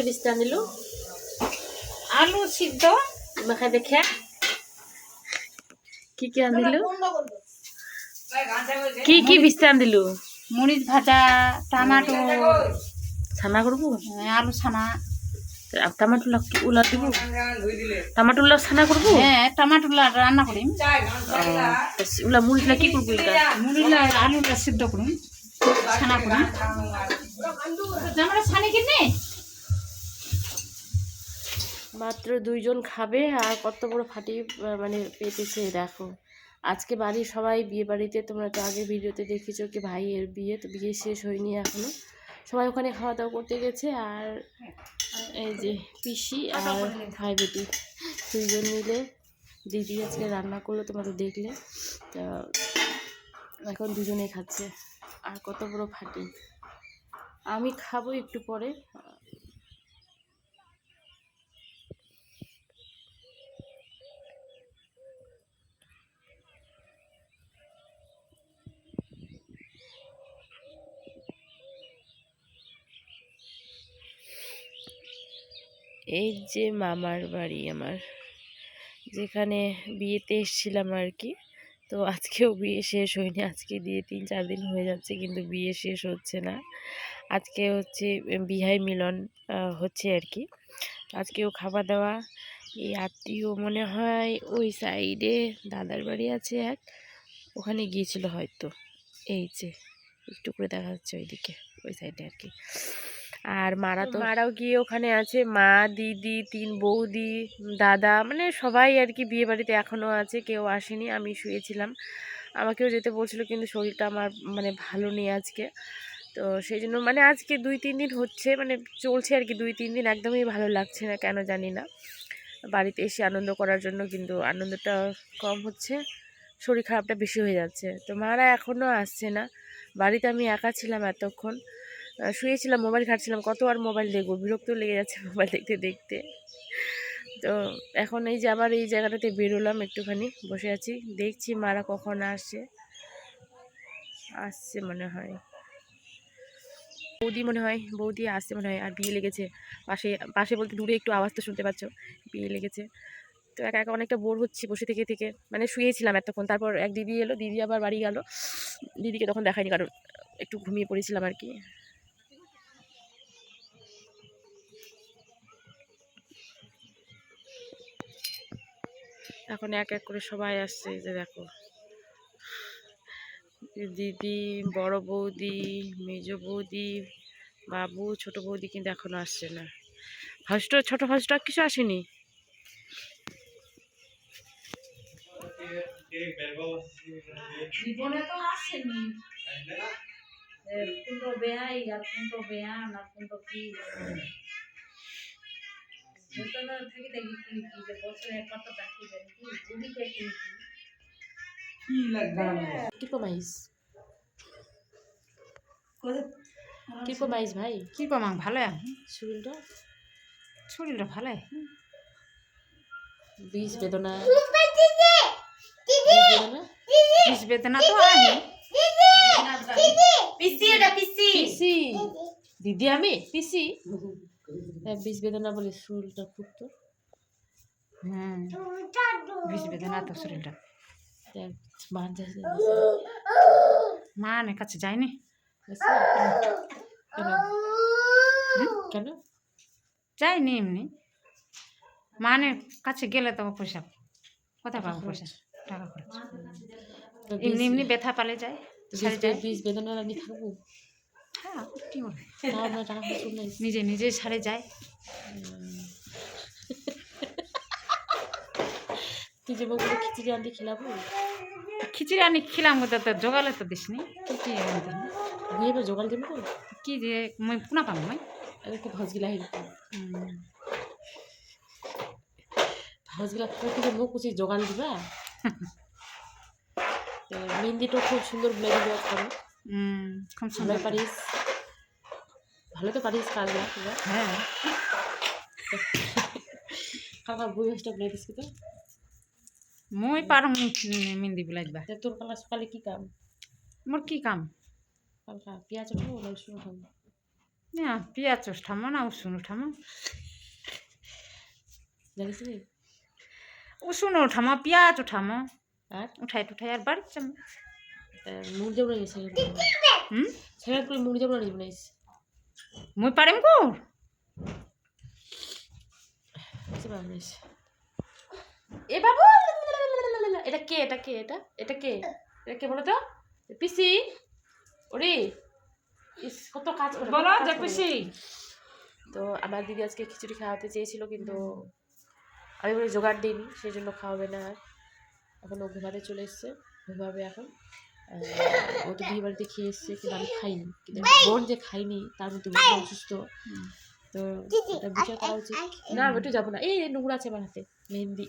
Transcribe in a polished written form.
বিস্তার নিল আলু সিদ্ধ মাখা দেখে কি কি আনিল কি বিস্তার দিল মরিচ ভাজা টমাটো ছানা করবো আলু ছানা টমাটো উলা দিব টমাটো উলা ছানা করবো হ্যাঁ টমাটো রান্না করিম উলা মুড়িলা কি করবো মুড়িলা আলুটা সিদ্ধ করিম ছানা করিম আমরা ছানি কিনে মাত্র 2 জন খাবে আর কত বড় ফাটি মানে পেতেছে দেখো। আজকে বাড়ির সবাই বিয়ে বাড়িতে, তোমরা তো আগের ভিডিওতে দেখেছো কি ভাইয়ের বিয়ে, তো বিয়ে শেষ হয়নি এখনো, সবাই ওখানে খাওয়া দাওয়া করতে গেছে। আর এই যে পিসি আর ভাই বেটি 2 জন মিলে দিদি আজকে রান্না করলো, তোমরা তো দেখলে। তো এখন 2 জনেই খাচ্ছে আর কত বড় ফাটি। আমি খাবো একটু পরে। এই যে মামার বাড়ি আমার, যেখানে বিয়েতে এসেছিলাম আর কি। তো আজকেও বিয়ে শেষ হয়নি, আজকে দিয়ে 3-4 দিন হয়ে যাচ্ছে কিন্তু বিয়ে শেষ হচ্ছে না। আজকে হচ্ছে বিহাই মিলন হচ্ছে আর কি। আজকেও খাওয়া দাওয়া, এই আত্মীয় মনে হয় ওই সাইডে দাদার বাড়ি আছে এক, ওখানে গিয়েছিল হয়তো। এই যে একটু করে দেখা যাচ্ছে ওইদিকে ওই সাইডে আর কি। আর মারাও গিয়ে ওখানে আছে, মা দিদি 3 বৌদি দাদা, মানে সবাই আর কি বিয়ে বাড়িতে এখনও আছে, কেউ আসেনি। আমি শুয়েছিলাম, আমাকেও যেতে বলছিল কিন্তু শরীরটা আমার মানে ভালো নেই আজকে। তো সেই জন্য মানে আজকে 2-3 দিন হচ্ছে মানে চলছে আর কি, 2-3 দিন একদমই ভালো লাগছে না কেন জানি না। বাড়িতে এসে আনন্দ করার জন্য কিন্তু আনন্দটা কম হচ্ছে, শরীর খারাপটা বেশি হয়ে যাচ্ছে। তো মারা এখনও আসছে না। বাড়িতে আমি একা ছিলাম এতক্ষণ, শুয়েছিলাম, মোবাইল ঘাঁটছিলাম, কত আর মোবাইল দেখবো, বিরক্ত লেগে যাচ্ছে মোবাইল দেখতে দেখতে। তো এখন এই যে আবার এই জায়গাটাতে বেরোলাম, একটুখানি বসে আছি, দেখছি মারা কখন আসছে মনে হয়, বৌদি মনে হয়, বৌদি আসছে মনে হয়। আর বিয়ে লেগেছে পাশে, পাশে বলতে দূরে, একটু আওয়াজ তো শুনতে পাচ্ছ, বিয়ে লেগেছে। তো একা একা অনেকটা বোর হচ্ছি বসে থেকে থেকে, মানে শুয়েছিলাম এতক্ষণ। তারপর এক দিদি এলো, দিদি আবার বাড়ি গেল, দিদিকে তখন দেখায়নি কারণ একটু ঘুমিয়ে পড়েছিলাম আর কি। এখন এক এক করে সবাই আসছে, এই যে দেখো দিদি, বড় বৌদি, মেজ বৌদি, বাবু, ছোট বৌদি কিন্তু এখনো আসছে না। ছোট ফার্স্ট কিছু আসেনি। জীবনে তো আসেনি কোনটো বেয়াই আর কোনটো বেয়া না কোনটো কি ভেতরে থেকে দেখি কি কি যে বছরে একবার তো দেখি জানি কি বুড়িকে কি লাগবে কিরকমাইস কিরকমাইস ভাই, কিরকম ভালো শরীরটা শরীরটা ভালো বিষ বেদনা বিষ বেদনা তো আহে পিসি এটা পিসি পিসি দিদি, আমি পিসি বিষ বেদনা বলে শরীরটা খুব তো বিষ বেদনা তো শরীরটা যাচ্ছে মানে কাছে যায়নি কেন যায়নি এমনি মানে কাছে গেলে তো পয়সা কোথায় পাবো, পয়সা টাকা খরচ, এমনি এমনি ব্যথা পালে যায় বিষ বেদনা আমি থাকবো। হ্যাঁ কি করবে, টাকা খরচ নেই, নিজে নিজে সারে যায়। তুই যে বলবো খিচুড়ি আনতে খেলাবো, খিচুড়ি আনি খেলাম তো জোগালে তো দিসনি কি এবার জোগাড় দেবো কি যে মই পুনা পাম মই একটু ভাজগিলা হেৰি ভাজগিলা কিছু মোক কিছু জোগান দিবা। মেহেন্দিটা খুব সুন্দর বুলাই দিবা করো, খুব সুন্দর পারিস, ভালো তো পারিস কাজটা। হ্যাঁ কাকা বই হাসটা বুলাই দিস তো মই পারো মেহেন্দি বুলাই দিবা। তোর কালা সকালে কি কাম, মোর কি কাম, কালকা পেঁয়াজ খাবো রসুন খাবো, না পেঁয়াজ উঠামো না উসুন উঠামো জানিস নি? উসুন উঠামো পেঁয়াজ উঠামো আর উঠাই টুঠাই আর বাড়ি যাবো মুড়ি যাবো না হুম সেখানে করে মুড়ি যাবো না বানাইস মুই পারিম কো বানাইস এ বাবু এটা কে এটা কে এটা এটা কে এটা কে বলো তো পিসি ওরে ইস কত কাজ করে, বলো কত কাজ যে করে। খুশি তো আমার দিদি আজকে খিচুড়ি খাওয়াতে চেয়েছিল কিন্তু আমি বলে জোগাড় দিইনি সেই জন্য খাওয়াবে না আর এখন ও ঘুমাতে চলে এসছে ঘুমাবে এখন ও তো বিয়ে বাড়িতে খেয়ে এসছে কিন্তু আমি খাইনি কিন্তু আমার বোন যে খাইনি তার মধ্যে বোন অসুস্থ তো এটা বিচার করা উচিত না আমি একটু যাবো না এই নোংরা আছে আমার হাতে মেহেন্দি